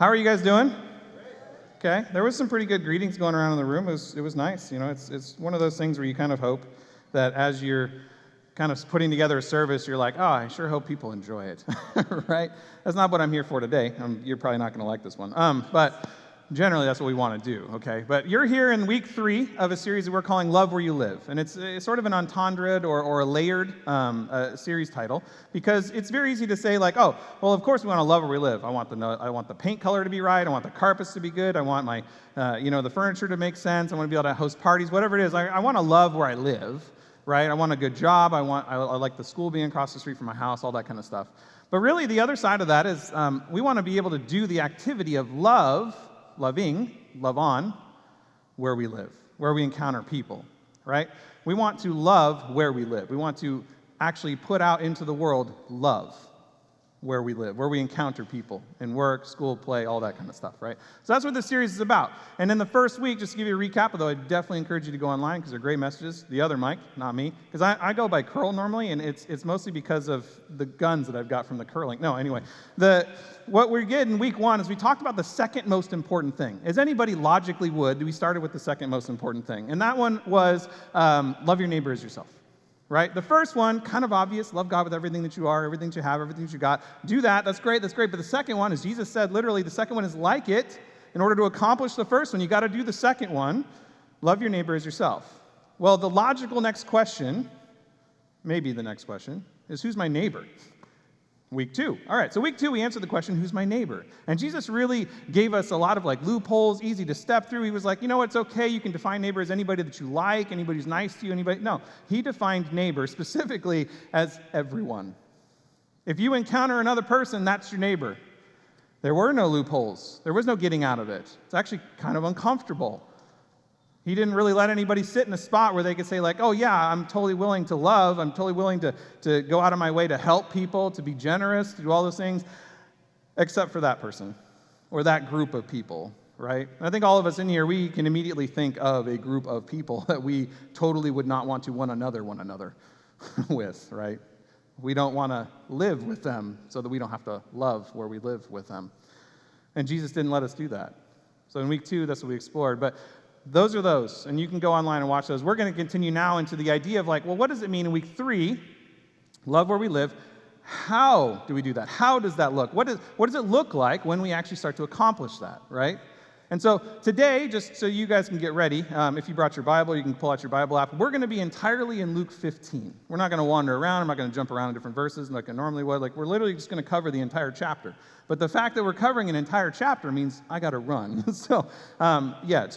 How are you guys doing? Okay, there was some pretty good greetings going around in the room. It was nice. You know, it's one of those things where you kind of hope that as you're kind of putting together a service, you're like, oh, I sure hope people enjoy it, right? That's not what I'm here for today. You're probably not going to like this one. But generally, that's what we want to do, okay? But you're here in week 3 of a series that we're calling Love Where You Live. And it's sort of an entendre or a layered series title, because it's very easy to say, like, oh, well, of course we want to love where we live. I want the paint color to be right. I want the carpets to be good. I want my, the furniture to make sense. I want to be able to host parties, whatever it is. I want to love where I live, right? I want a good job. I like the school being across the street from my house, all that kind of stuff. But really, the other side of that is we want to be able to do the activity of love on, where we live, where we encounter people, right? We want to love where we live. We want to actually put out into the world love where we live, where we encounter people in work, school, play, all that kind of stuff, right? So that's what this series is about. And in the first week, just to give you a recap, although I definitely encourage you to go online because they're great messages. The other Mike, not me, because I go by curl normally, and it's mostly because of the guns that I've got from the curling. No, anyway, what we did in week 1 is we talked about the second most important thing. As anybody logically would, we started with the second most important thing. And that one was love your neighbor as yourself. Right? The first one, kind of obvious, love God with everything that you are, everything that you have, everything that you got. Do that, that's great. But the second one, as Jesus said, literally, the second one is like it. In order to accomplish the first one, you got to do the second one, love your neighbor as yourself. Well, the logical next question, maybe the next question, is who's my neighbor? Week 2. All right, so week 2, we answered the question, who's my neighbor? And Jesus really gave us a lot of loopholes, easy to step through. He was like, you know, it's okay. You can define neighbor as anybody that you like, anybody who's nice to you, anybody. No, he defined neighbor specifically as everyone. If you encounter another person, that's your neighbor. There were no loopholes. There was no getting out of it. It's actually kind of uncomfortable. He didn't really let anybody sit in a spot where they could say, like, oh, yeah, I'm totally willing to love. I'm totally willing to go out of my way to help people, to be generous, to do all those things, except for that person or that group of people, right? And I think all of us in here, we can immediately think of a group of people that we totally would not want to one another with, right? We don't want to live with them so that we don't have to love where we live with them. And Jesus didn't let us do that. So in week 2, that's what we explored. But those are those, and you can go online and watch those. We're going to continue now into the idea of well, what does it mean in week 3, love where we live? How do we do that? How does that look? What does it look like when we actually start to accomplish that, right? And so today, just so you guys can get ready, if you brought your Bible, you can pull out your Bible app. We're going to be entirely in Luke 15. We're not going to wander around. I'm not going to jump around in different verses like I normally would. We're literally just going to cover the entire chapter. But the fact that we're covering an entire chapter means I got to run. So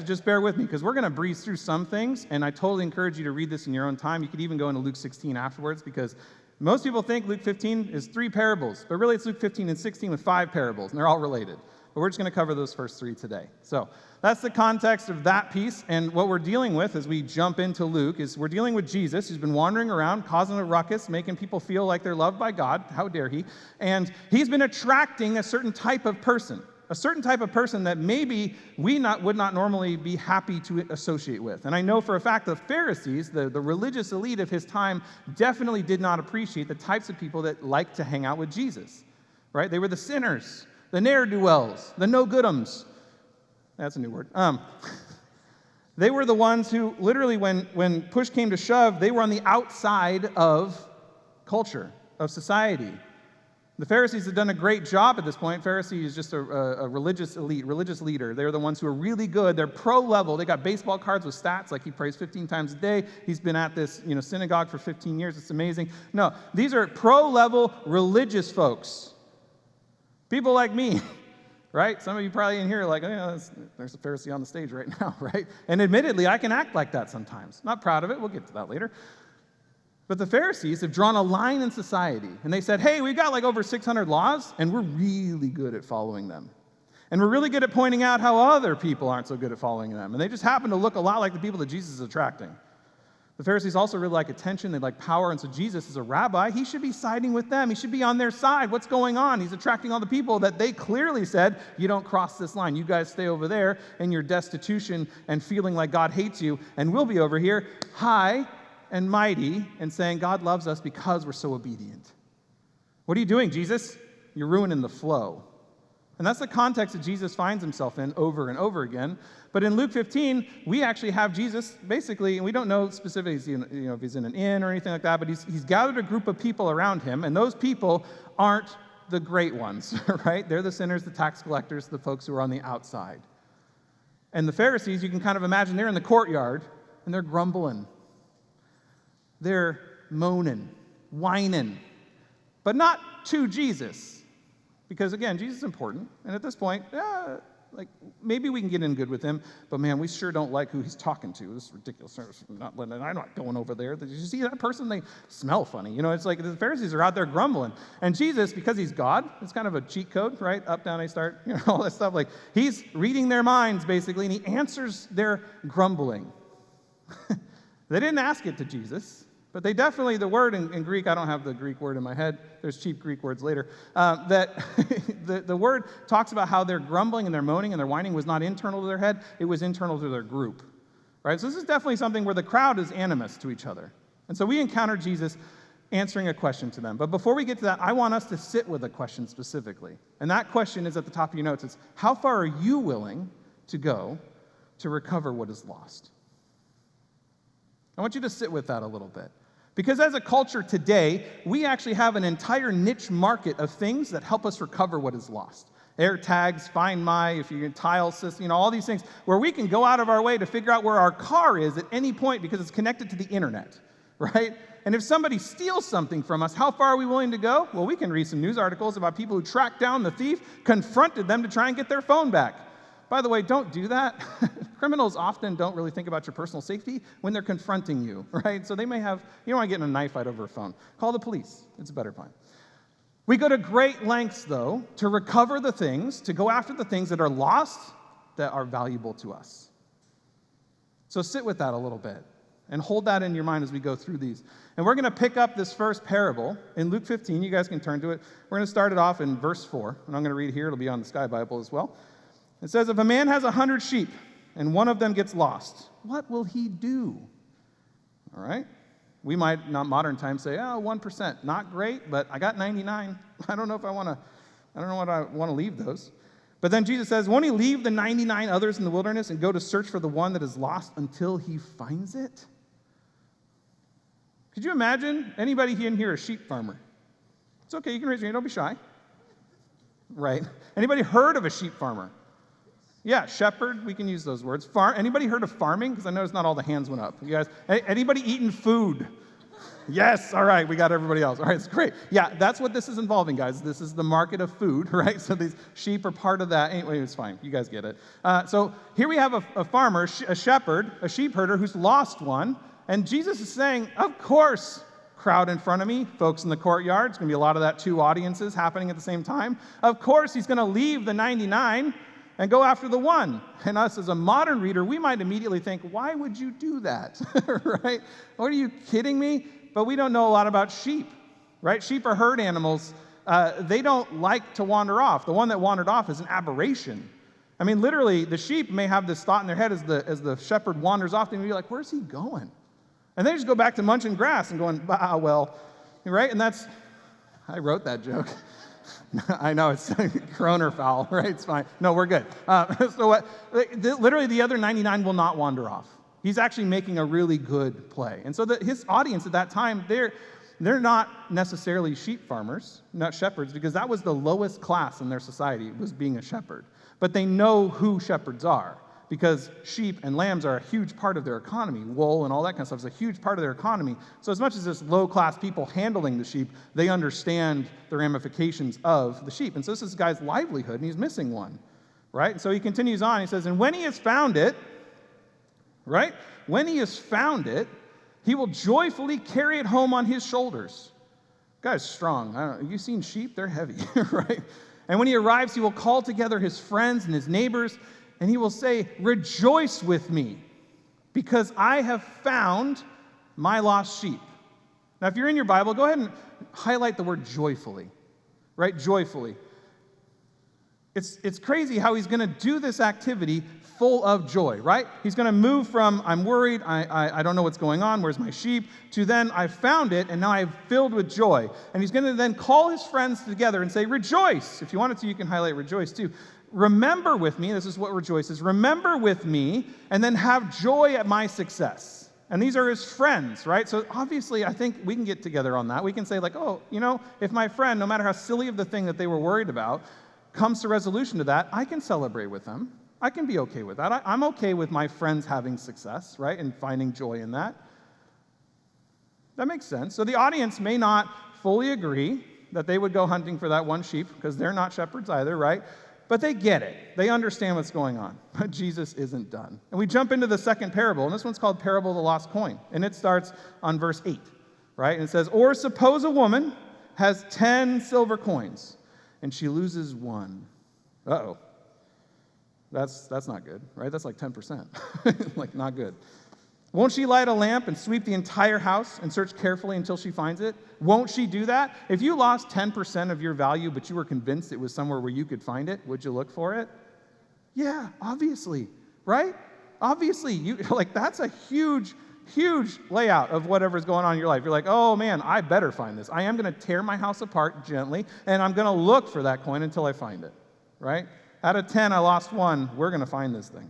just bear with me, because we're going to breeze through some things, and I totally encourage you to read this in your own time. You could even go into Luke 16 afterwards, because most people think Luke 15 is 3 parables, but really it's Luke 15 and 16 with 5 parables, and they're all related. But we're just going to cover those first 3 today. So that's the context of that piece. And what we're dealing with as we jump into Luke is we're dealing with Jesus, who's been wandering around, causing a ruckus, making people feel like they're loved by God. How dare he? And he's been attracting a certain type of person that maybe we would not normally be happy to associate with. And I know for a fact the Pharisees, the religious elite of his time, definitely did not appreciate the types of people that liked to hang out with Jesus, right? They were the sinners, the ne'er-do-wells, the no-good'ems. That's a new word. They were the ones who literally, when push came to shove, they were on the outside of culture, of society. The Pharisees had done a great job at this point. Pharisee is just a religious elite, religious leader. They're the ones who are really good. They're pro-level. They got baseball cards with stats, like he prays 15 times a day. He's been at this synagogue for 15 years. It's amazing. No, these are pro-level religious folks. People like me, right? Some of you probably in here are like, oh, yeah, there's a Pharisee on the stage right now, right? And admittedly, I can act like that sometimes. Not proud of it. We'll get to that later. But the Pharisees have drawn a line in society, and they said, hey, we've got over 600 laws, and we're really good at following them. And we're really good at pointing out how other people aren't so good at following them. And they just happen to look a lot like the people that Jesus is attracting. The Pharisees also really like attention. They like power. And so Jesus, as a rabbi, he should be siding with them. He should be on their side. What's going on? He's attracting all the people that they clearly said, you don't cross this line. You guys stay over there in your destitution and feeling like God hates you. And we'll be over here high and mighty and saying God loves us because we're so obedient. What are you doing, Jesus? You're ruining the flow. And that's the context that Jesus finds himself in over and over again. But in Luke 15, we actually have Jesus basically, and we don't know specifically if he's in an inn or anything like that, but he's gathered a group of people around him, and those people aren't the great ones, right? They're the sinners, the tax collectors, the folks who are on the outside. And the Pharisees, you can kind of imagine, they're in the courtyard, and they're grumbling. They're moaning, whining, but not to Jesus. Because, again, Jesus is important. And at this point, maybe we can get in good with him, but, man, we sure don't like who he's talking to. This is ridiculous. I'm not going over there. Did you see that person? They smell funny. It's like the Pharisees are out there grumbling. And Jesus, because he's God, it's kind of a cheat code, right? Up, down, A, start, all that stuff. Like, he's reading their minds, basically, and he answers their grumbling. They didn't ask it to Jesus. But they definitely, the word in Greek, I don't have the Greek word in my head. There's cheap Greek words later. That the word talks about how their grumbling and their moaning and their whining was not internal to their head. It was internal to their group. Right? So this is definitely something where the crowd is animus to each other. And so we encounter Jesus answering a question to them. But before we get to that, I want us to sit with a question specifically. And that question is at the top of your notes. It's, how far are you willing to go to recover what is lost? I want you to sit with that a little bit. Because as a culture today, we actually have an entire niche market of things that help us recover what is lost. Air tags, Find My, if you're in tile system, all these things, where we can go out of our way to figure out where our car is at any point because it's connected to the internet, right? And if somebody steals something from us, how far are we willing to go? Well, we can read some news articles about people who tracked down the thief, confronted them to try and get their phone back. By the way, don't do that. Criminals often don't really think about your personal safety when they're confronting you, right? So they may have, you don't want to get in a knife fight over a phone. Call the police. It's a better plan. We go to great lengths, though, to recover the things, to go after the things that are lost that are valuable to us. So sit with that a little bit and hold that in your mind as we go through these. And we're going to pick up this first parable in Luke 15. You guys can turn to it. We're going to start it off in verse 4. And I'm going to read here. It'll be on the Sky Bible as well. It says, if a man has 100 sheep and one of them gets lost, what will he do? All right. We might, not modern times, say, 1%. Not great, but I got 99. I don't know what I want to leave those. But then Jesus says, won't he leave the 99 others in the wilderness and go to search for the one that is lost until he finds it? Could you imagine anybody in here a sheep farmer? It's okay, you can raise your hand, don't be shy. Right. Anybody heard of a sheep farmer? Yeah, shepherd, we can use those words. Anybody heard of farming? Because I noticed not all the hands went up. You guys, anybody eating food? Yes, all right, we got everybody else. All right, it's great. Yeah, that's what this is involving, guys. This is the market of food, right? So these sheep are part of that. Anyway, it's fine. You guys get it. So here we have a farmer, a shepherd, a sheep herder who's lost one. And Jesus is saying, of course, crowd in front of me, folks in the courtyard. It's going to be a lot of that, two audiences happening at the same time. Of course, he's going to leave the 99 and go after the one. And us as a modern reader, we might immediately think, why would you do that, right? What, are you kidding me? But we don't know a lot about sheep, right? Sheep are herd animals. They don't like to wander off. The one that wandered off is an aberration. I mean, literally, the sheep may have this thought in their head as the shepherd wanders off, and be like, where's he going? And they just go back to munching grass and going, well, right? And I wrote that joke. I know, it's Kroner foul, right? It's fine. No, we're good. Literally, the other 99 will not wander off. He's actually making a really good play. And so his audience at that time, they're not necessarily sheep farmers, not shepherds, because that was the lowest class in their society, was being a shepherd. But they know who shepherds are, because sheep and lambs are a huge part of their economy. Wool and all that kind of stuff is a huge part of their economy. So as much as this low-class people handling the sheep, they understand the ramifications of the sheep. And so this is this guy's livelihood, and he's missing one, right? And so he continues on. He says, and when he has found it, right? When he has found it, he will joyfully carry it home on his shoulders. Guy's strong. Have you seen sheep? They're heavy, right? And when he arrives, he will call together his friends and his neighbors, and he will say, rejoice with me, because I have found my lost sheep. Now, if you're in your Bible, go ahead and highlight the word joyfully, right? Joyfully. It's crazy how he's going to do this activity full of joy, right? He's going to move from, I'm worried, I don't know what's going on, where's my sheep, to then, I found it, and now I'm filled with joy. And he's going to then call his friends together and say, rejoice. If you wanted to, you can highlight rejoice too. Remember with me, this is what rejoice is, remember with me, and then have joy at my success. And these are his friends, right? So obviously, I think we can get together on that. We can say like, oh, if my friend, no matter how silly of the thing that they were worried about, comes to resolution to that, I can celebrate with them. I can be okay with that. I'm okay with my friends having success, right, and finding joy in that. That makes sense. So the audience may not fully agree that they would go hunting for that one sheep, because they're not shepherds either, right? But they get it. They understand what's going on. But Jesus isn't done. And we jump into the second parable, and this one's called Parable of the Lost Coin. And it starts on verse 8, right? And it says, or suppose a woman has 10 silver coins, and she loses one. Uh-oh. That's not good, right? That's like 10%. Like, not good. Won't she light a lamp and sweep the entire house and search carefully until she finds it? Won't she do that? If you lost 10% of your value, but you were convinced it was somewhere where you could find it, would you look for it? Yeah, obviously, right? Obviously, that's a huge layout of whatever's going on in your life. You're like, oh man, I better find this. I am going to tear my house apart gently, and I'm going to look for that coin until I find it, right? Out of 10, I lost one. We're going to find this thing.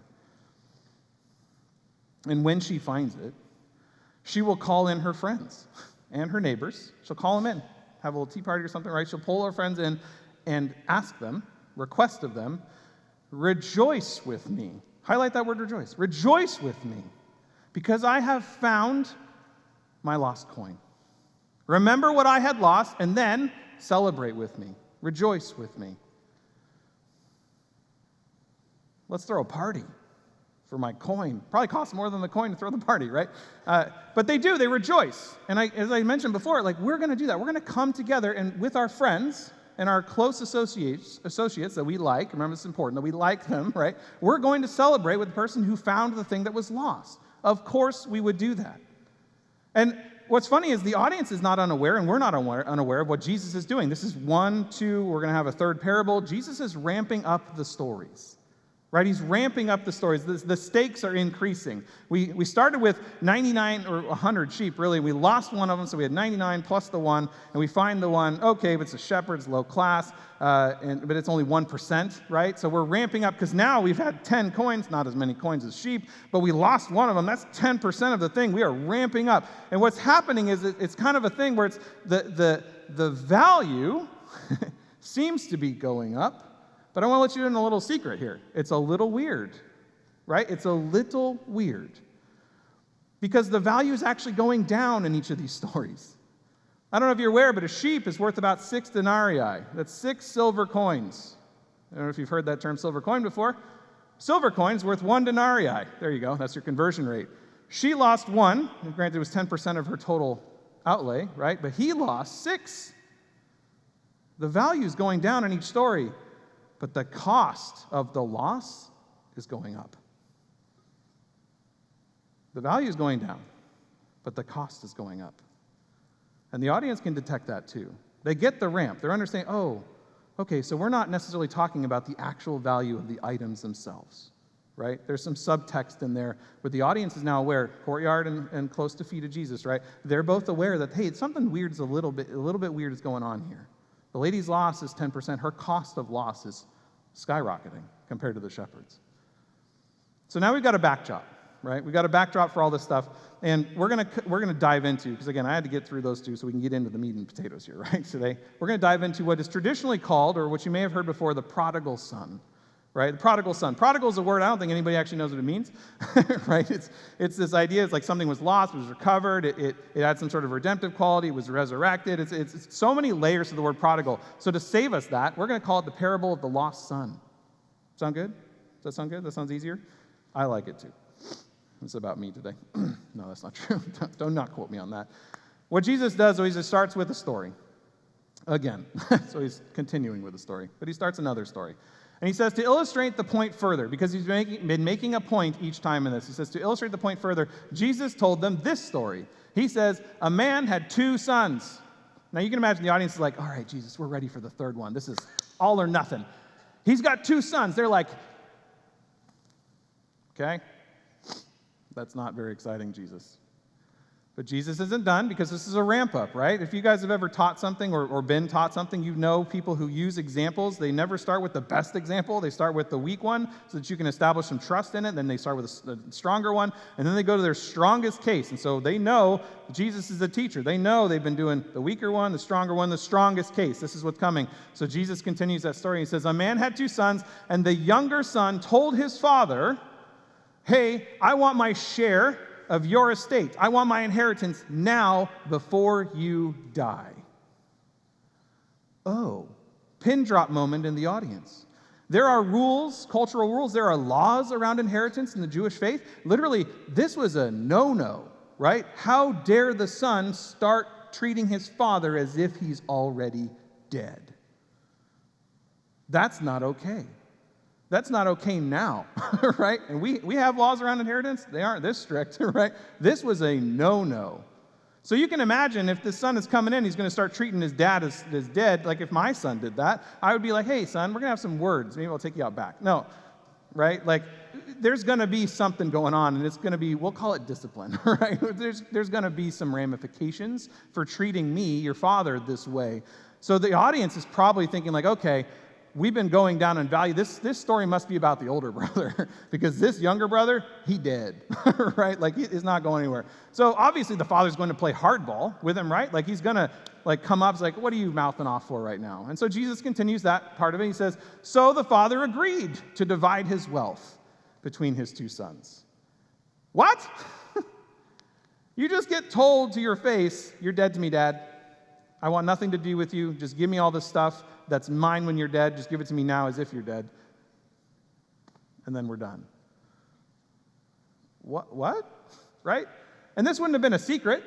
And when she finds it, she will call in her friends and her neighbors. She'll call them in, have a little tea party or something, right? She'll pull her friends in and ask them, request of them, rejoice with me. Highlight that word rejoice. Rejoice with me, because I have found my lost coin. Remember what I had lost, and then celebrate with me. Rejoice with me. Let's throw a party for my coin. Probably costs more than the coin to throw the party, right? But they do. They rejoice. And as I mentioned before, we're going to do that. We're going to come together and with our friends and our close associates that we like. Remember, it's important that we like them, right? We're going to celebrate with the person who found the thing that was lost. Of course, we would do that. And what's funny is the audience is not unaware, and we're not unaware of what Jesus is doing. This is 1, 2, we're going to have a third parable. Jesus is ramping up the stories. Right? He's ramping up the stories. The stakes are increasing. We started with 99 or 100 sheep, really. We lost one of them, so we had 99 plus the one, and we find the one, okay, but it's a shepherd, it's low class, but it's only 1%, right? So we're ramping up, because now we've had 10 coins, not as many coins as sheep, but we lost one of them. That's 10% of the thing. We are ramping up. And what's happening is it's kind of a thing where it's the value seems to be going up. But I want to let you in a little secret here. It's a little weird, right? It's a little weird. Because the value is actually going down in each of these stories. I don't know if you're aware, but a sheep is worth about 6 denarii. That's 6 silver coins. I don't know if you've heard that term silver coin before. Silver coin's worth 1 denarii. There you go. That's your conversion rate. She lost 1. Granted, it was 10% of her total outlay, right? But he lost 6. The value is going down in each story. But the cost of the loss is going up. The value is going down, but the cost is going up. And the audience can detect that too. They get the ramp. They're understanding, oh, okay, so we're not necessarily talking about the actual value of the items themselves, right? There's some subtext in there, but the audience is now aware, courtyard and close to feet of Jesus, right? They're both aware that, hey, something weird is a little bit weird is going on here. The lady's loss is 10%. Her cost of loss is skyrocketing compared to the shepherds. So now we've got a backdrop, right? We've got a backdrop for all this stuff, and we're gonna dive into, because again, I had to get through those two so we can get into the meat and potatoes here, right? Today, we're gonna dive into what is traditionally called, or what you may have heard before, the prodigal son, right? The prodigal son. Prodigal is a word I don't think anybody actually knows what it means, right? It's this idea. It's like something was lost, it was recovered. It had some sort of redemptive quality. It was resurrected. It's so many layers to the word prodigal. So to save us that, we're going to call it the parable of the lost son. Sound good? Does that sound good? That sounds easier? I like it too. It's about me today. No, that's not true. Don't not quote me on that. What Jesus does, though, he just starts with a story. Again. So he's continuing with the story. But he starts another story. And he says, to illustrate the point further, because he's been making a point each time in this. He says, to illustrate the point further, Jesus told them this story. He says, a man had 2 sons. Now you can imagine the audience is like, all right, Jesus, we're ready for the third one. This is all or nothing. He's got 2 sons. They're like, okay, that's not very exciting, Jesus. But Jesus isn't done because this is a ramp up, right? If you guys have ever taught something or been taught something, you know people who use examples. They never start with the best example. They start with the weak one so that you can establish some trust in it. Then they start with a stronger one. And then they go to their strongest case. And so they know Jesus is a teacher. They know they've been doing the weaker one, the stronger one, the strongest case. This is what's coming. So Jesus continues that story. He says, a man had 2 sons, and the younger son told his father, hey, I want my share of your estate. I want my inheritance now before you die. Oh, pin drop moment in the audience. There are rules, cultural rules, there are laws around inheritance in the Jewish faith. Literally, this was a no-no, right? How dare the son start treating his father as if he's already dead? That's not okay. That's not okay now, right? And we have laws around inheritance. They aren't this strict, right? This was a no-no. So you can imagine if this son is coming in, he's going to start treating his dad as dead. Like if my son did that, I would be like, hey, son, we're going to have some words. Maybe I'll take you out back. No, right? Like there's going to be something going on, and it's going to be, we'll call it discipline, right? There's going to be some ramifications for treating me, your father, this way. So the audience is probably thinking like, okay, we've been going down in value. This story must be about the older brother because this younger brother, he dead, right? Like, he is not going anywhere. So obviously the father's going to play hardball with him, right? Like, he's going to come up, like, what are you mouthing off for right now? And so Jesus continues that part of it. He says, so the father agreed to divide his wealth between his 2 sons. What? You just get told to your face, you're dead to me, Dad. I want nothing to do with you. Just give me all this stuff that's mine when you're dead. Just give it to me now as if you're dead. And then we're done. What? Right? And this wouldn't have been a secret,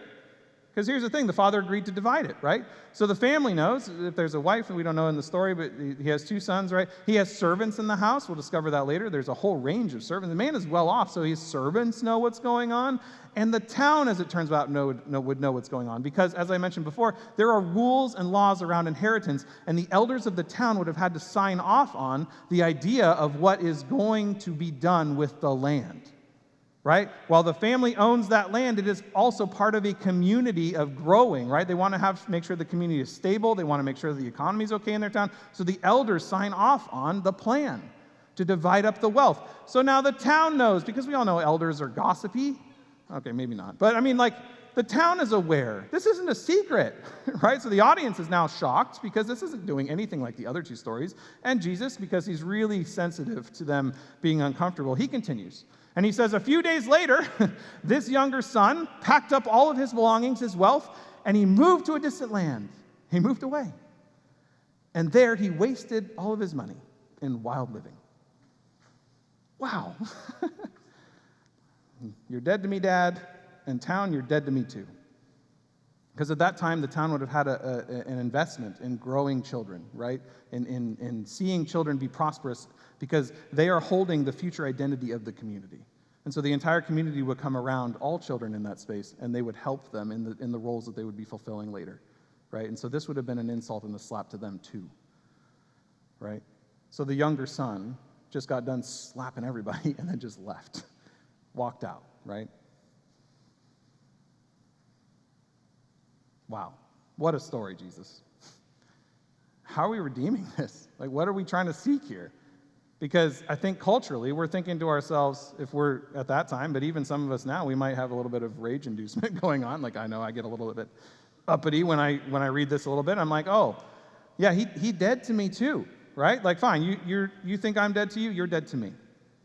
because here's the thing, the father agreed to divide it, right? So the family knows, if there's a wife, and we don't know in the story, but he has 2 sons, right? He has servants in the house. We'll discover that later. There's a whole range of servants. The man is well off, so his servants know what's going on. And the town, as it turns out, would know what's going on. Because, as I mentioned before, there are rules and laws around inheritance, and the elders of the town would have had to sign off on the idea of what is going to be done with the land. Right? While the family owns that land, it is also part of a community of growing, right? They want to make sure the community is stable. They want to make sure the economy is okay in their town. So the elders sign off on the plan to divide up the wealth. So now the town knows, because we all know elders are gossipy. Okay, maybe not. But I mean, like, the town is aware. This isn't a secret, right? So the audience is now shocked because this isn't doing anything like the other 2 stories. And Jesus, because he's really sensitive to them being uncomfortable, he continues. And he says, a few days later, this younger son packed up all of his belongings, his wealth, and he moved to a distant land. He moved away. And there he wasted all of his money in wild living. Wow. You're dead to me, Dad. In town, you're dead to me too. Because at that time, the town would have had an investment in growing children, right? In seeing children be prosperous, because they are holding the future identity of the community. And so the entire community would come around all children in that space, and they would help them in the roles that they would be fulfilling later, right? And so this would have been an insult and a slap to them too, right? So the younger son just got done slapping everybody and then just left, walked out, right? Wow, what a story, Jesus. How are we redeeming this? Like, what are we trying to seek here? Because I think culturally, we're thinking to ourselves, if we're at that time, but even some of us now, we might have a little bit of rage inducement going on. Like, I know I get a little bit uppity when I read this a little bit. I'm like, oh, yeah, he dead to me too, right? Like, fine, you think I'm dead to you? You're dead to me.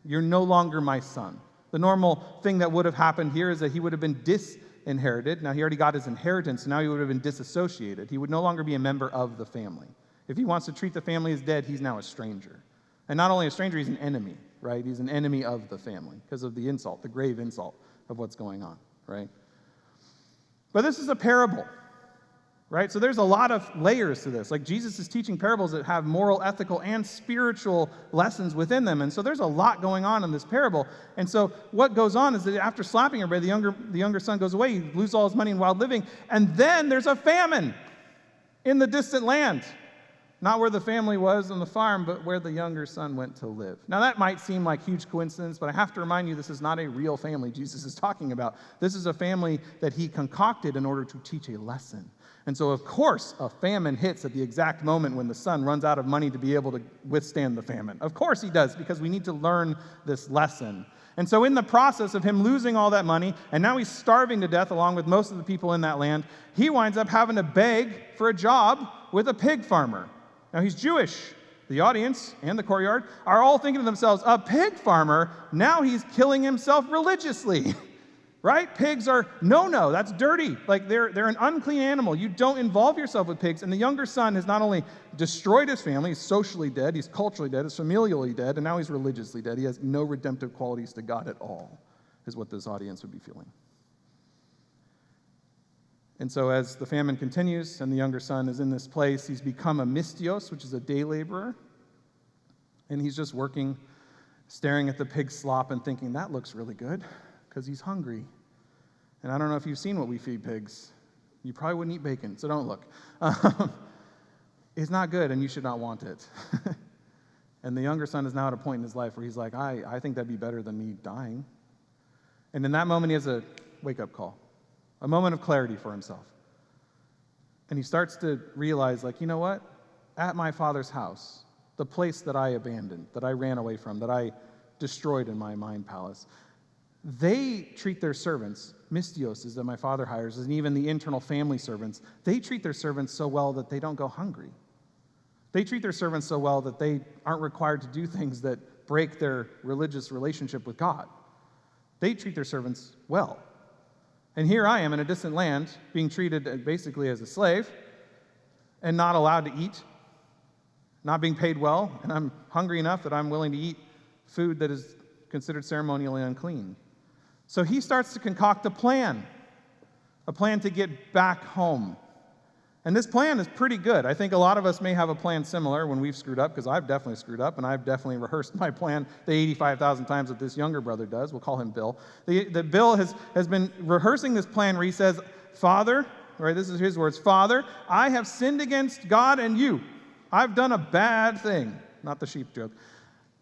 You're no longer my son. The normal thing that would have happened here is that he would have been disinherited. Now, he already got his inheritance, so now he would have been disassociated. He would no longer be a member of the family. If he wants to treat the family as dead, he's now a stranger. And not only a stranger, he's an enemy, right? He's an enemy of the family because of the insult, the grave insult of what's going on, right? But this is a parable, right? So there's a lot of layers to this. Like, Jesus is teaching parables that have moral, ethical, and spiritual lessons within them. And so there's a lot going on in this parable. And so what goes on is that after slapping everybody, the younger son goes away. He loses all his money in wild living. And then there's a famine in the distant land. Not where the family was on the farm, but where the younger son went to live. Now, that might seem like huge coincidence, but I have to remind you, this is not a real family Jesus is talking about. This is a family that he concocted in order to teach a lesson. And so, of course, a famine hits at the exact moment when the son runs out of money to be able to withstand the famine. Of course he does, because we need to learn this lesson. And so in the process of him losing all that money, and now he's starving to death along with most of the people in that land, he winds up having to beg for a job with a pig farmer. Now, he's Jewish. The audience and the courtyard are all thinking to themselves, a pig farmer? Now he's killing himself religiously, right? Pigs are no, that's dirty. Like, they're an unclean animal. You don't involve yourself with pigs. And the younger son has not only destroyed his family, he's socially dead, he's culturally dead, he's familially dead, and now he's religiously dead. He has no redemptive qualities to God at all, is what this audience would be feeling. And so as the famine continues and the younger son is in this place, he's become a mistios, which is a day laborer. And he's just working, staring at the pig slop and thinking, that looks really good, because he's hungry. And I don't know if you've seen what we feed pigs. You probably wouldn't eat bacon, so don't look. It's not good, and you should not want it. And the younger son is now at a point in his life where he's like, I think that'd be better than me dying. And in that moment, he has a wake-up call. A moment of clarity for himself. And he starts to realize, like, you know what? At my father's house, the place that I abandoned, that I ran away from, that I destroyed in my mind palace, they treat their servants, mistioses that my father hires, and even the internal family servants, they treat their servants so well that they don't go hungry. They treat their servants so well that they aren't required to do things that break their religious relationship with God. They treat their servants well. And here I am in a distant land, being treated basically as a slave, and not allowed to eat, not being paid well, and I'm hungry enough that I'm willing to eat food that is considered ceremonially unclean. So he starts to concoct a plan to get back home. And this plan is pretty good. I think a lot of us may have a plan similar when we've screwed up, because I've definitely screwed up, and I've definitely rehearsed my plan the 85,000 times that this younger brother does. We'll call him Bill. The Bill has been rehearsing this plan where he says, Father, right, this is his words, Father, I have sinned against God and you. I've done a bad thing. Not the sheep joke.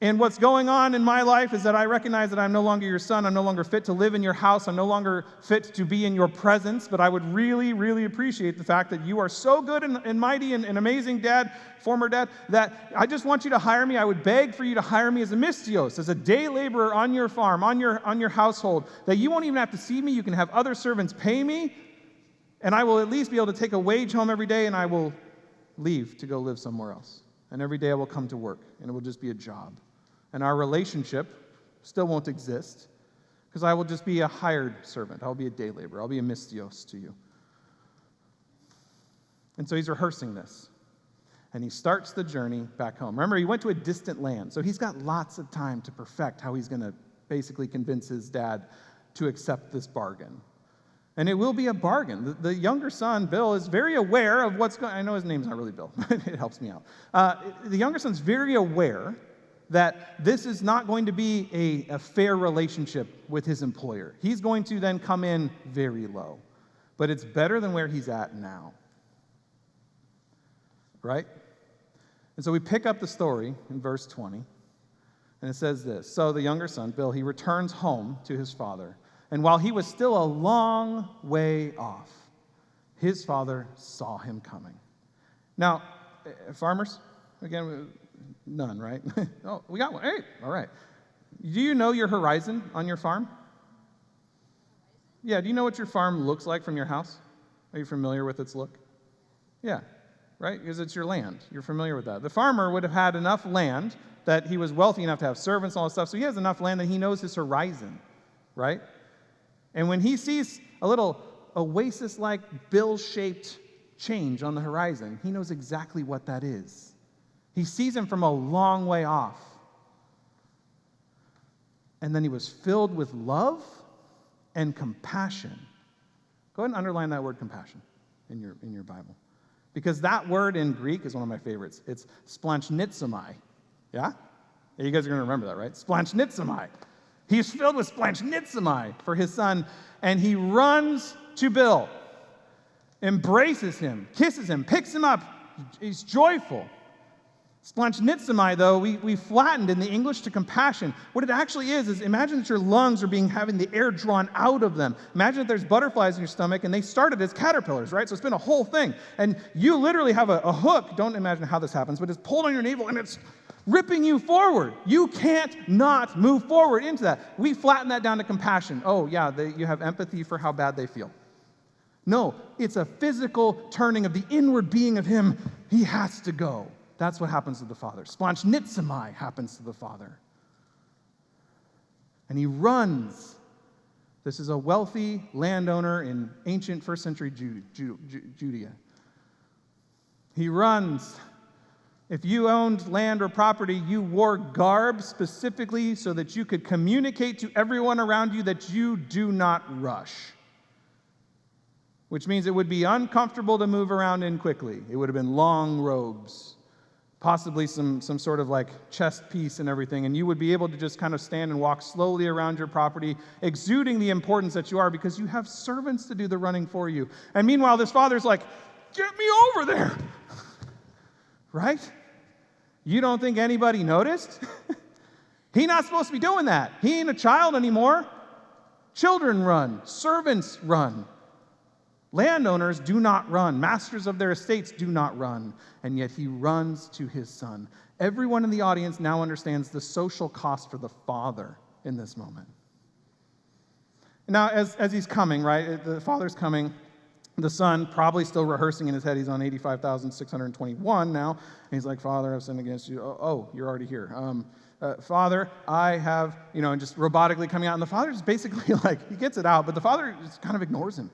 And what's going on in my life is that I recognize that I'm no longer your son. I'm no longer fit to live in your house. I'm no longer fit to be in your presence. But I would really, really appreciate the fact that you are so good and mighty and amazing dad, former dad, that I just want you to hire me. I would beg for you to hire me as a mistios, as a day laborer on your farm, on your household, that you won't even have to see me. You can have other servants pay me, and I will at least be able to take a wage home every day, and I will leave to go live somewhere else. And every day I will come to work, and it will just be a job. And our relationship still won't exist, because I will just be a hired servant. I'll be a day laborer. I'll be a mistios to you. And so he's rehearsing this. And he starts the journey back home. Remember, he went to a distant land, so he's got lots of time to perfect how he's going to basically convince his dad to accept this bargain. And it will be a bargain. The younger son, Bill, is very aware of what's going on. I know his name's not really Bill, but it helps me out. The younger son's very aware that this is not going to be a fair relationship with his employer. He's going to then come in very low. But it's better than where he's at now. Right? And so we pick up the story in verse 20. And it says this. So the younger son, Bill, he returns home to his father. And while he was still a long way off, his father saw him coming. Now, farmers, again, none, right? Oh, we got one. Hey, all right. Do you know your horizon on your farm? Yeah, do you know what your farm looks like from your house? Are you familiar with its look? Yeah, right? Because it's your land. You're familiar with that. The farmer would have had enough land that he was wealthy enough to have servants and all this stuff, so he has enough land that he knows his horizon, right? And when he sees a little oasis-like bill-shaped change on the horizon, he knows exactly what that is. He sees him from a long way off. And then he was filled with love and compassion. Go ahead and underline that word compassion in your Bible. Because that word in Greek is one of my favorites. It's splanchnitzomai. Yeah? You guys are going to remember that, right? Splanchnitzomai. He's filled with splanchnitzomai for his son, and he runs to Bill, embraces him, kisses him, picks him up. He's joyful. Splanchnizomai, though, we flattened in the English to compassion. What it actually is imagine that your lungs are having the air drawn out of them. Imagine that there's butterflies in your stomach, and they started as caterpillars, right? So it's been a whole thing. And you literally have a hook, don't imagine how this happens, but it's pulled on your navel, and it's ripping you forward. You can't not move forward into that. We flatten that down to compassion. Oh, yeah, you have empathy for how bad they feel. No, it's a physical turning of the inward being of him. He has to go. That's what happens to the Father. Splanchnizomai happens to the Father. And he runs. This is a wealthy landowner in ancient first century Judea. He runs. If you owned land or property, you wore garb specifically so that you could communicate to everyone around you that you do not rush. Which means it would be uncomfortable to move around in quickly. It would have been long robes, possibly some sort of like chest piece and everything, and you would be able to just kind of stand and walk slowly around your property, exuding the importance that you are because you have servants to do the running for you. And meanwhile, this father's like, get me over there, right? You don't think anybody noticed? He's not supposed to be doing that. He ain't a child anymore. Children run. Servants run. Landowners do not run. Masters of their estates do not run. And yet he runs to his son. Everyone in the audience now understands the social cost for the father in this moment. Now, as he's coming, right, the father's coming, the son probably still rehearsing in his head. He's on 85,621 now. And he's like, Father, I've sinned against you. Oh, you're already here. Father, I have, and just robotically coming out. And the father just basically he gets it out, but the father just kind of ignores him.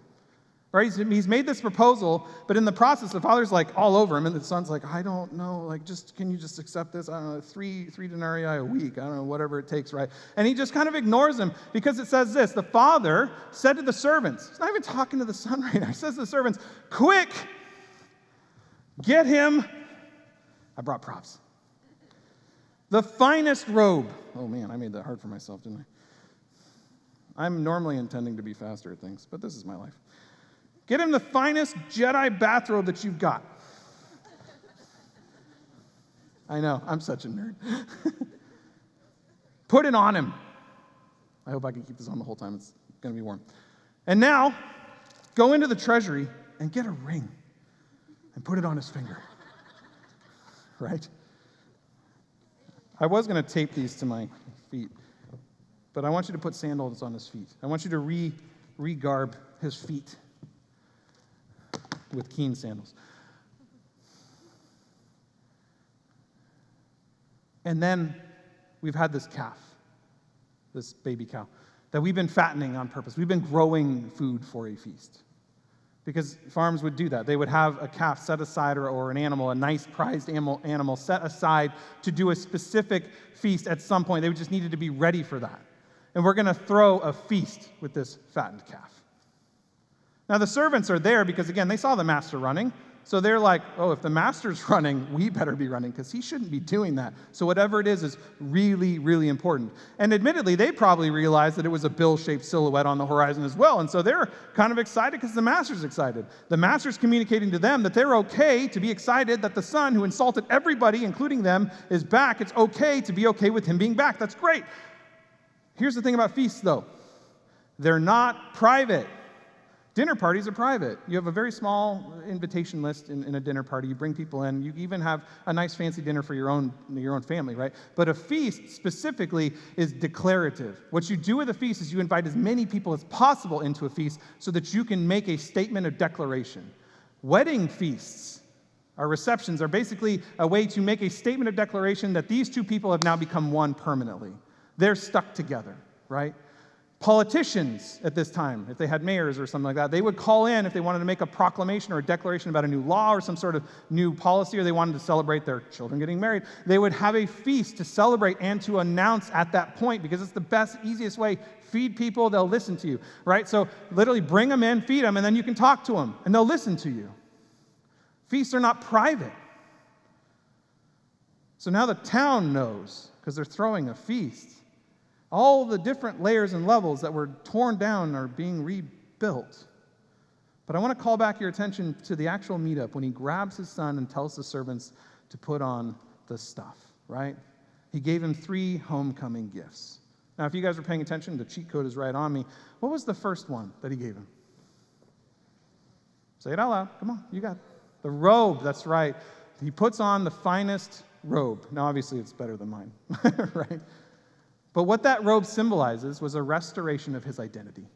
Right? He's made this proposal, but in the process, the father's all over him, and the son's like, I don't know, can you just accept this? I don't know, three denarii a week, I don't know, whatever it takes, right? And he just kind of ignores him because it says this, the father said to the servants, he's not even talking to the son right now, he says to the servants, quick, get him, I brought props, the finest robe. Oh man, I made that hard for myself, didn't I? I'm normally intending to be faster at things, but this is my life. Get him the finest Jedi bathrobe that you've got. I know, I'm such a nerd. Put it on him. I hope I can keep this on the whole time. It's going to be warm. And now, go into the treasury and get a ring and put it on his finger. Right? I was going to tape these to my feet, but I want you to put sandals on his feet. I want you to re-garb his feet with keen sandals. And then we've had this calf, this baby cow, that we've been fattening on purpose. We've been growing food for a feast. Because farms would do that. They would have a calf set aside or an animal, a nice prized animal set aside to do a specific feast at some point. They just needed to be ready for that. And we're going to throw a feast with this fattened calf. Now, the servants are there because, again, they saw the master running. So they're like, oh, if the master's running, we better be running because he shouldn't be doing that. So whatever it is really, really important. And admittedly, they probably realized that it was a bill-shaped silhouette on the horizon as well. And so they're kind of excited because the master's excited. The master's communicating to them that they're okay to be excited that the son who insulted everybody, including them, is back. It's okay to be okay with him being back. That's great. Here's the thing about feasts, though. They're not private. Dinner parties are private. You have a very small invitation list in a dinner party. You bring people in. You even have a nice fancy dinner for your own family, right? But a feast specifically is declarative. What you do with a feast is you invite as many people as possible into a feast so that you can make a statement of declaration. Wedding feasts, our receptions, are basically a way to make a statement of declaration that these two people have now become one permanently. They're stuck together, right? Politicians at this time, if they had mayors or something like that, they would call in if they wanted to make a proclamation or a declaration about a new law or some sort of new policy, or they wanted to celebrate their children getting married. They would have a feast to celebrate and to announce at that point because it's the best, easiest way. Feed people, they'll listen to you, right? So literally bring them in, feed them, and then you can talk to them, and they'll listen to you. Feasts are not private. So now the town knows because they're throwing a feast. All the different layers and levels that were torn down are being rebuilt. But I want to call back your attention to the actual meetup when he grabs his son and tells the servants to put on the stuff, right? He gave him 3 homecoming gifts. Now, if you guys were paying attention, the cheat code is right on me. What was the first one that he gave him? Say it out loud. Come on, you got it. The robe, that's right. He puts on the finest robe. Now, obviously, it's better than mine, right? But what that robe symbolizes was a restoration of his identity.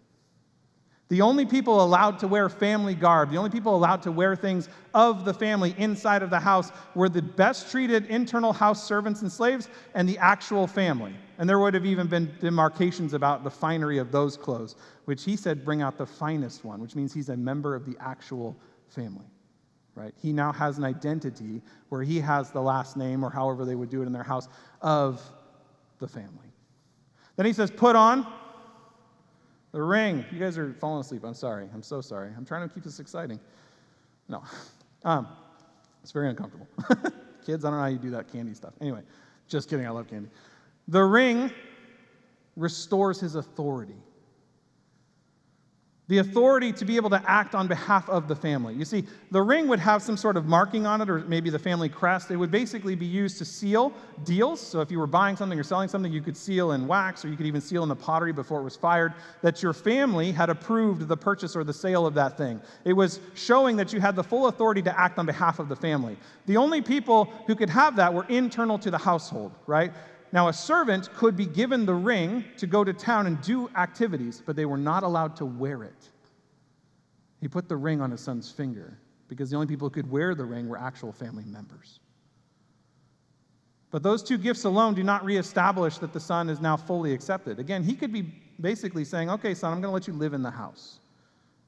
The only people allowed to wear family garb, the only people allowed to wear things of the family inside of the house were the best treated internal house servants and slaves and the actual family. And there would have even been demarcations about the finery of those clothes, which he said bring out the finest one, which means he's a member of the actual family, right? He now has an identity where he has the last name, or however they would do it in their house, of the family. Then he says, put on the ring. You guys are falling asleep. I'm sorry. I'm so sorry. I'm trying to keep this exciting. No. It's very uncomfortable. Kids, I don't know how you do that candy stuff. Anyway, just kidding. I love candy. The ring restores his authority. The authority to be able to act on behalf of the family. You see, the ring would have some sort of marking on it, or maybe the family crest. It would basically be used to seal deals. So if you were buying something or selling something, you could seal in wax, or you could even seal in the pottery before it was fired, that your family had approved the purchase or the sale of that thing. It was showing that you had the full authority to act on behalf of the family. The only people who could have that were internal to the household, right? Now, a servant could be given the ring to go to town and do activities, but they were not allowed to wear it. He put the ring on his son's finger because the only people who could wear the ring were actual family members. But those 2 gifts alone do not reestablish that the son is now fully accepted. Again, he could be basically saying, okay, son, I'm going to let you live in the house,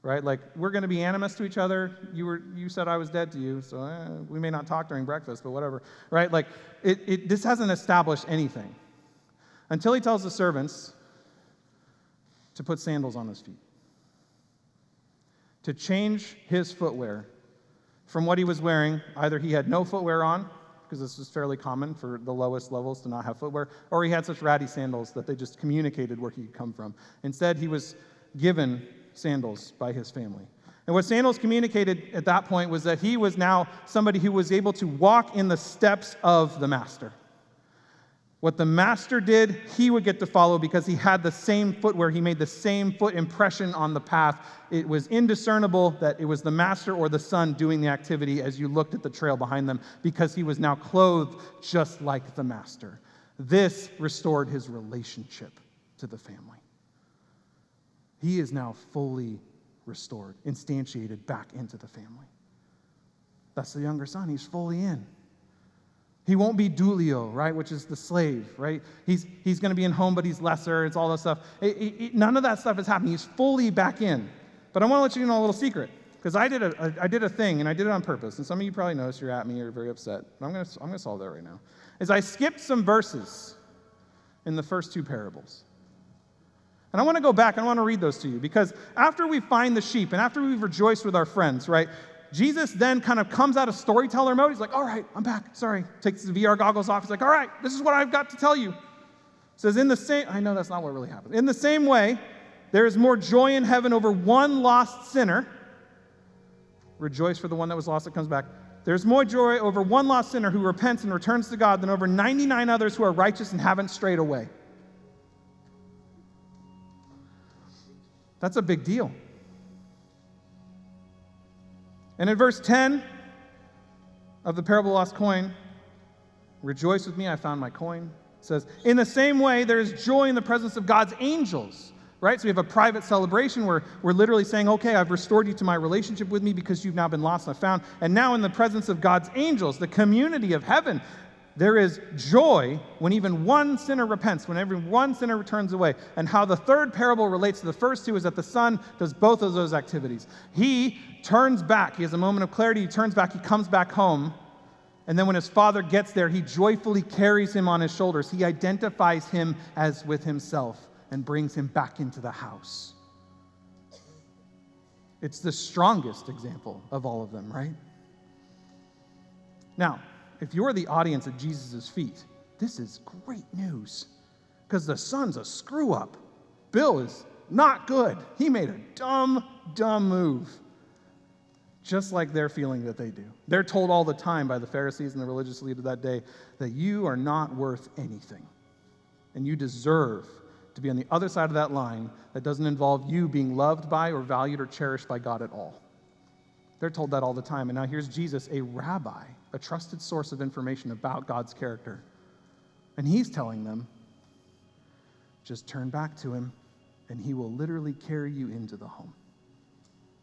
right? Like, we're going to be animous to each other. You said I was dead to you, so we may not talk during breakfast, but whatever, right? Like, this hasn't established anything until he tells the servants to put sandals on his feet, to change his footwear from what he was wearing. Either he had no footwear on, because this was fairly common for the lowest levels to not have footwear, or he had such ratty sandals that they just communicated where he could come from. Instead, he was given sandals by his family. And what sandals communicated at that point was that he was now somebody who was able to walk in the steps of the master. What the master did, he would get to follow because he had the same footwear. He made the same foot impression on the path. It was indiscernible that it was the master or the son doing the activity as you looked at the trail behind them, because he was now clothed just like the master. This restored his relationship to the family. He is now fully restored, instantiated back into the family. That's the younger son. He's fully in. He won't be dulio, right, which is the slave, right? He's going to be in home, but he's lesser. It's all that stuff. None of that stuff is happening. He's fully back in. But I want to let you know a little secret, because I did a thing, and I did it on purpose. And some of you probably noticed you're at me. You're very upset. I'm going to solve that right now. Is I skipped some verses in the first 2 parables. And I want to go back, and I want to read those to you, because after we find the sheep, and after we've rejoiced with our friends, right, Jesus then kind of comes out of storyteller mode. He's like, all right, I'm back. Sorry. Takes the VR goggles off. He's like, all right, this is what I've got to tell you. Says, I know that's not what really happened. In the same way, there is more joy in heaven over one lost sinner. Rejoice for the one that was lost that comes back. There's more joy over one lost sinner who repents and returns to God than over 99 others who are righteous and haven't strayed away. That's a big deal. And in verse 10 of the parable of the lost coin, rejoice with me, I found my coin. It says, in the same way, there is joy in the presence of God's angels. Right? So we have a private celebration where we're literally saying, okay, I've restored you to my relationship with me because you've now been lost and found. And now in the presence of God's angels, the community of heaven, there is joy when even one sinner repents, when every one sinner returns away. And how the third parable relates to the first 2 is that the son does both of those activities. He turns back. He has a moment of clarity. He turns back. He comes back home. And then when his father gets there, he joyfully carries him on his shoulders. He identifies him as with himself and brings him back into the house. It's the strongest example of all of them, right? Now, if you're the audience at Jesus' feet, this is great news, because the son's a screw-up. Bill is not good. He made a dumb move. just like they're feeling that they do. They're told all the time by the Pharisees and the religious leaders of that day that you are not worth anything, and you deserve to be on the other side of that line that doesn't involve you being loved by or valued or cherished by God at all. They're told that all the time. And now here's Jesus, a rabbi, a trusted source of information about God's character. And he's telling them, just turn back to him, and he will literally carry you into the home.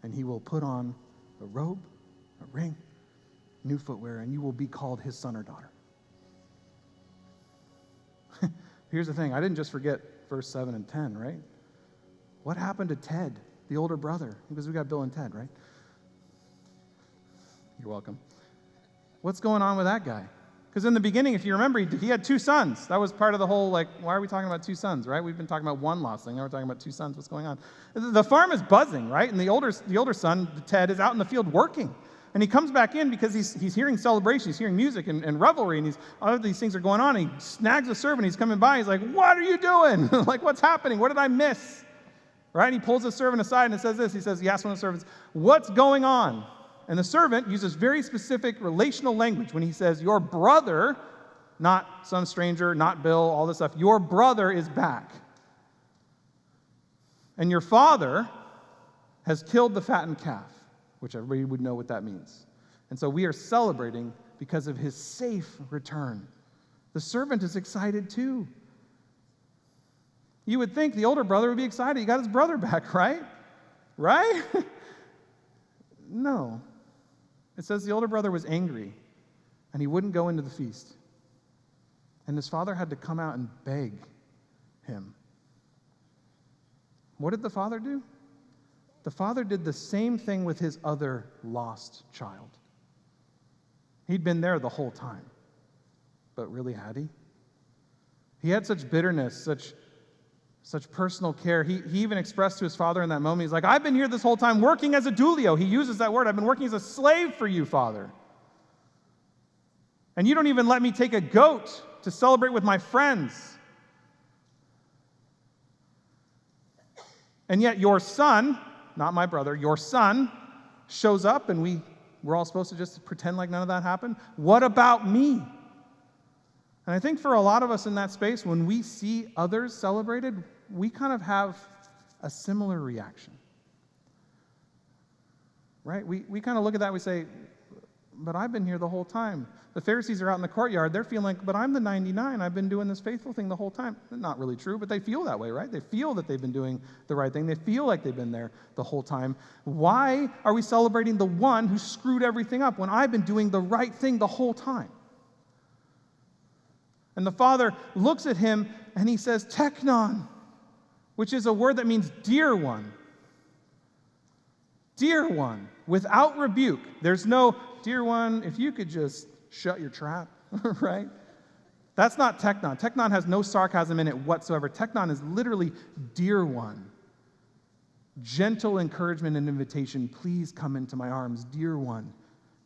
And he will put on a robe, a ring, new footwear, and you will be called his son or daughter. Here's the thing. I didn't just forget verse 7 and 10, right? What happened to Ted, the older brother? Because we got Bill and Ted, right? You're welcome. What's going on with that guy? Because in the beginning, if you remember, he had 2 sons. That was part of the whole, like, why are we talking about 2 sons, right? We've been talking about one lost thing. Now we're talking about 2 sons. What's going on? The farm is buzzing, right? And the older son, Ted, is out in the field working. And he comes back in because he's hearing celebration, he's hearing music and revelry, and all of these things are going on. And he snags a servant, he's coming by, he's like, what are you doing? Like, what's happening? What did I miss? Right? And he pulls the servant aside and it says this. He asks one of the servants, what's going on? And the servant uses very specific relational language when he says, your brother, not some stranger, not Bill, all this stuff, your brother is back. And your father has killed the fattened calf, which everybody would know what that means. And so we are celebrating because of his safe return. The servant is excited too. You would think the older brother would be excited. He got his brother back, right? Right? No. It says the older brother was angry, and he wouldn't go into the feast. And his father had to come out and beg him. What did the father do? The father did the same thing with his other lost child. He'd been there the whole time. But really, had he? He had such bitterness, such personal care. He even expressed to his father in that moment, he's like, I've been here this whole time working as a doulio. He uses that word. I've been working as a slave for you, Father. And you don't even let me take a goat to celebrate with my friends. And yet your son, not my brother, your son shows up and we're all supposed to just pretend like none of that happened. What about me? And I think for a lot of us in that space, when we see others celebrated, we kind of have a similar reaction. Right? We kind of look at that, we say, but I've been here the whole time. The Pharisees are out in the courtyard, they're feeling like, but I'm the 99, I've been doing this faithful thing the whole time. Not really true, but they feel that way, right? They feel that they've been doing the right thing. They feel like they've been there the whole time. Why are we celebrating the one who screwed everything up when I've been doing the right thing the whole time? And the father looks at him and he says, teknon, which is a word that means dear one. Dear one, without rebuke. There's no, dear one, if you could just shut your trap, right? That's not teknon. Teknon has no sarcasm in it whatsoever. Teknon is literally dear one. Gentle encouragement and invitation. Please come into my arms, dear one.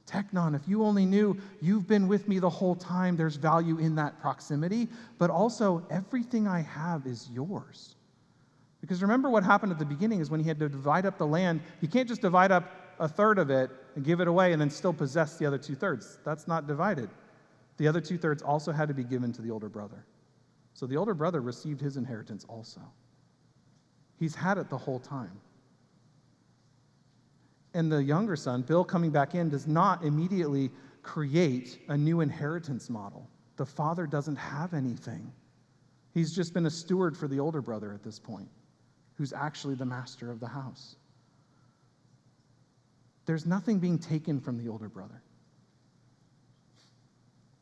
Teknon, if you only knew you've been with me the whole time, there's value in that proximity, but also everything I have is yours. Because remember what happened at the beginning is when he had to divide up the land, he can't just divide up a third of it and give it away and then still possess the other 2/3. That's not divided. The other 2/3 also had to be given to the older brother. So the older brother received his inheritance also. He's had it the whole time. And the younger son, Bill, coming back in, does not immediately create a new inheritance model. The father doesn't have anything. He's just been a steward for the older brother at this point, who's actually the master of the house. There's nothing being taken from the older brother.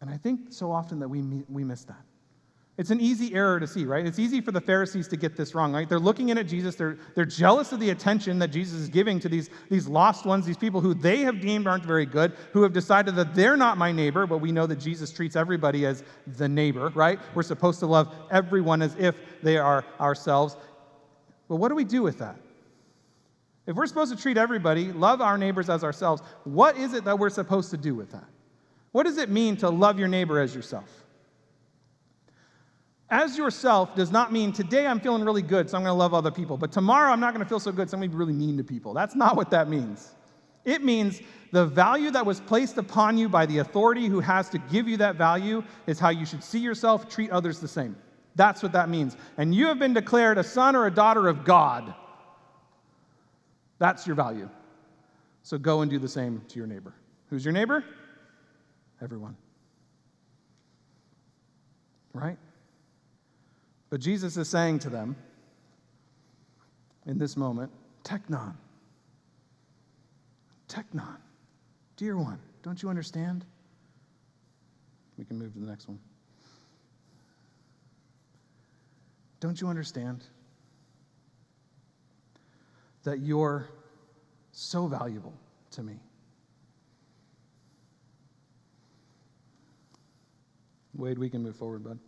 And I think so often that we miss that. It's an easy error to see, right? It's easy for the Pharisees to get this wrong, right? They're looking in at Jesus. They're jealous of the attention that Jesus is giving to these lost ones, these people who they have deemed aren't very good, who have decided that they're not my neighbor, but we know that Jesus treats everybody as the neighbor, right? We're supposed to love everyone as if they are ourselves. But what do we do with that? If we're supposed to treat everybody, love our neighbors as ourselves, what is it that we're supposed to do with that? What does it mean to love your neighbor as yourself? As yourself does not mean today I'm feeling really good, so I'm going to love other people. But tomorrow I'm not going to feel so good, so I'm going to be really mean to people. That's not what that means. It means the value that was placed upon you by the authority who has to give you that value is how you should see yourself, treat others the same. That's what that means. And you have been declared a son or a daughter of God. That's your value. So go and do the same to your neighbor. Who's your neighbor? Everyone. Right? But Jesus is saying to them in this moment, Teknon. Teknon. Dear one, don't you understand? We can move to the next one. Don't you understand that you're so valuable to me? Wade, we can move forward, bud.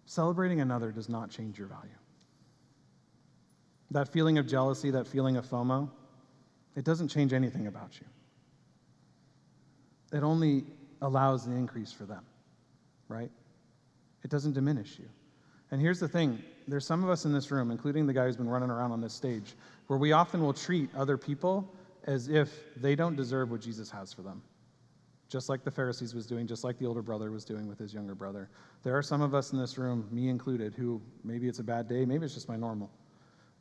Celebrating another does not change your value. That feeling of jealousy, that feeling of FOMO, it doesn't change anything about you. It only allows the increase for them, right? It doesn't diminish you. And here's the thing. There's some of us in this room, including the guy who's been running around on this stage, where we often will treat other people as if they don't deserve what Jesus has for them. Just like the Pharisees was doing, just like the older brother was doing with his younger brother. There are some of us in this room, me included, who maybe it's a bad day, maybe it's just my normal,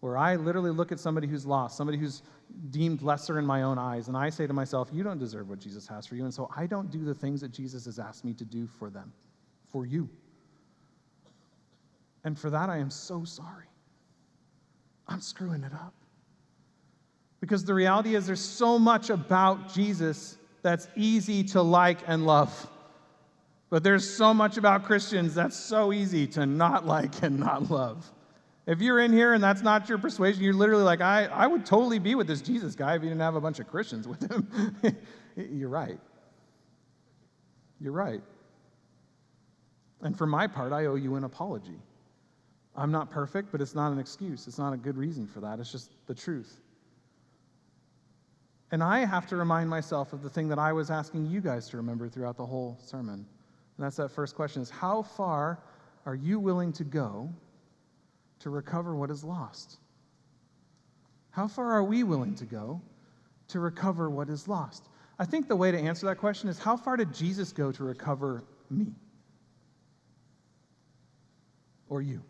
where I literally look at somebody who's lost, somebody who's deemed lesser in my own eyes, and I say to myself, you don't deserve what Jesus has for you, and so I don't do the things that Jesus has asked me to do for them, for you. And for that, I am so sorry. I'm screwing it up. Because the reality is there's so much about Jesus that's easy to like and love. But there's so much about Christians that's so easy to not like and not love. If you're in here and that's not your persuasion, you're literally like, I would totally be with this Jesus guy if he didn't have a bunch of Christians with him. You're right. You're right. And for my part, I owe you an apology. I'm not perfect, but it's not an excuse. It's not a good reason for that. It's just the truth. And I have to remind myself of the thing that I was asking you guys to remember throughout the whole sermon. And that's that first question is, how far are you willing to go to recover what is lost? How far are we willing to go to recover what is lost? I think the way to answer that question is, how far did Jesus go to recover me? Or you?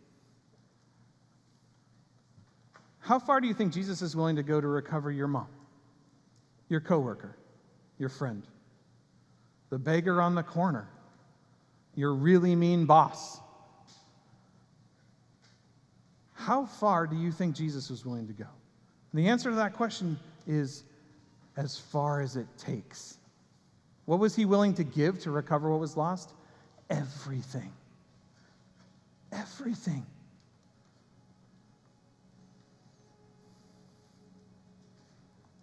How far do you think Jesus is willing to go to recover your mom, your coworker, your friend, the beggar on the corner, your really mean boss? How far do you think Jesus was willing to go? And the answer to that question is as far as it takes. What was he willing to give to recover what was lost? Everything. Everything.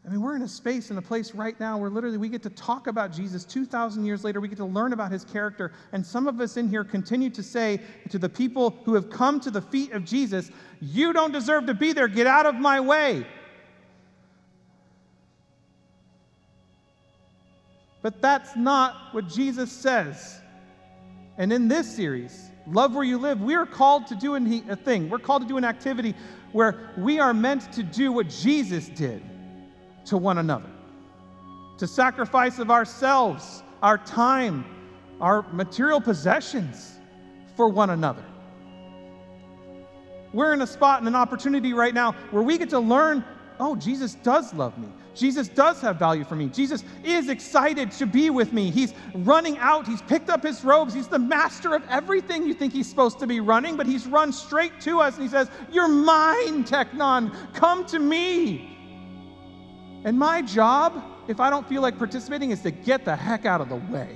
I mean, we're in a space and a place right now where literally we get to talk about Jesus 2,000 years later. We get to learn about his character. And some of us in here continue to say to the people who have come to the feet of Jesus, you don't deserve to be there. Get out of my way. But that's not what Jesus says. And in this series, Love Where You Live, we are called to do a thing. We're called to do an activity where we are meant to do what Jesus did to one another, to sacrifice of ourselves, our time, our material possessions for one another. We're in a spot and an opportunity right now where we get to learn, oh, Jesus does love me. Jesus does have value for me. Jesus is excited to be with me. He's running out. He's picked up his robes. He's the master of everything you think he's supposed to be running, but he's run straight to us and he says, you're mine, Teknon. Come to me. And my job, if I don't feel like participating, is to get the heck out of the way.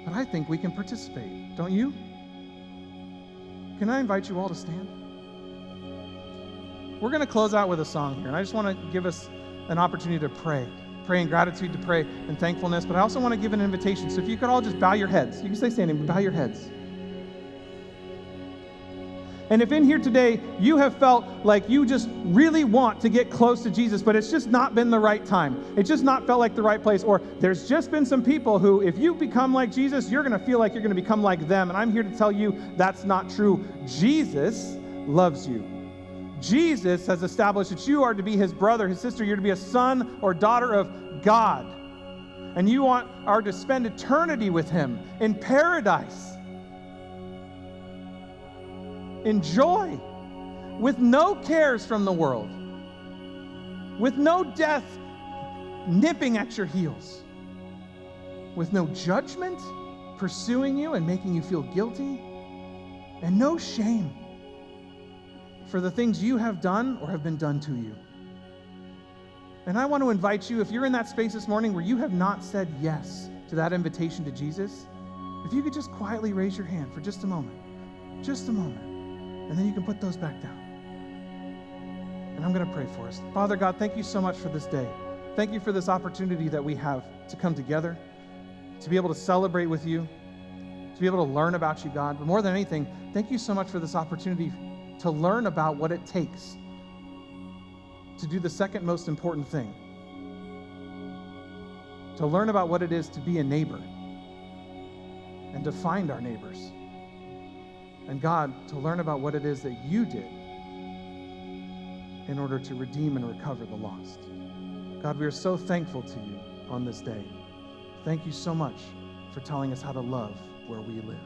But I think we can participate, don't you? Can I invite you all to stand? We're going to close out with a song here, and I just want to give us an opportunity to pray in gratitude, to pray in thankfulness, but I also want to give an invitation. So if you could all just bow your heads. You can stay standing, but bow your heads. And if in here today you have felt like you just really want to get close to Jesus, but it's just not been the right time, it's just not felt like the right place, or there's just been some people who, if you become like Jesus, you're going to feel like you're going to become like them, and I'm here to tell you that's not true. Jesus loves you. Jesus has established that you are to be his brother, his sister. You're to be a son or daughter of God. And you are to spend eternity with him in paradise, in joy, with no cares from the world, with no death nipping at your heels, with no judgment pursuing you and making you feel guilty, and no shame for the things you have done or have been done to you. And I want to invite you, if you're in that space this morning where you have not said yes to that invitation to Jesus, if you could just quietly raise your hand for just a moment, and then you can put those back down. And I'm going to pray for us. Father God, thank you so much for this day. Thank you for this opportunity that we have to come together, to be able to celebrate with you, to be able to learn about you, God. But more than anything, thank you so much for this opportunity to learn about what it takes to do the second most important thing, to learn about what it is to be a neighbor and to find our neighbors. And God, to learn about what it is that you did in order to redeem and recover the lost. God, we are so thankful to you on this day. Thank you so much for telling us how to love where we live.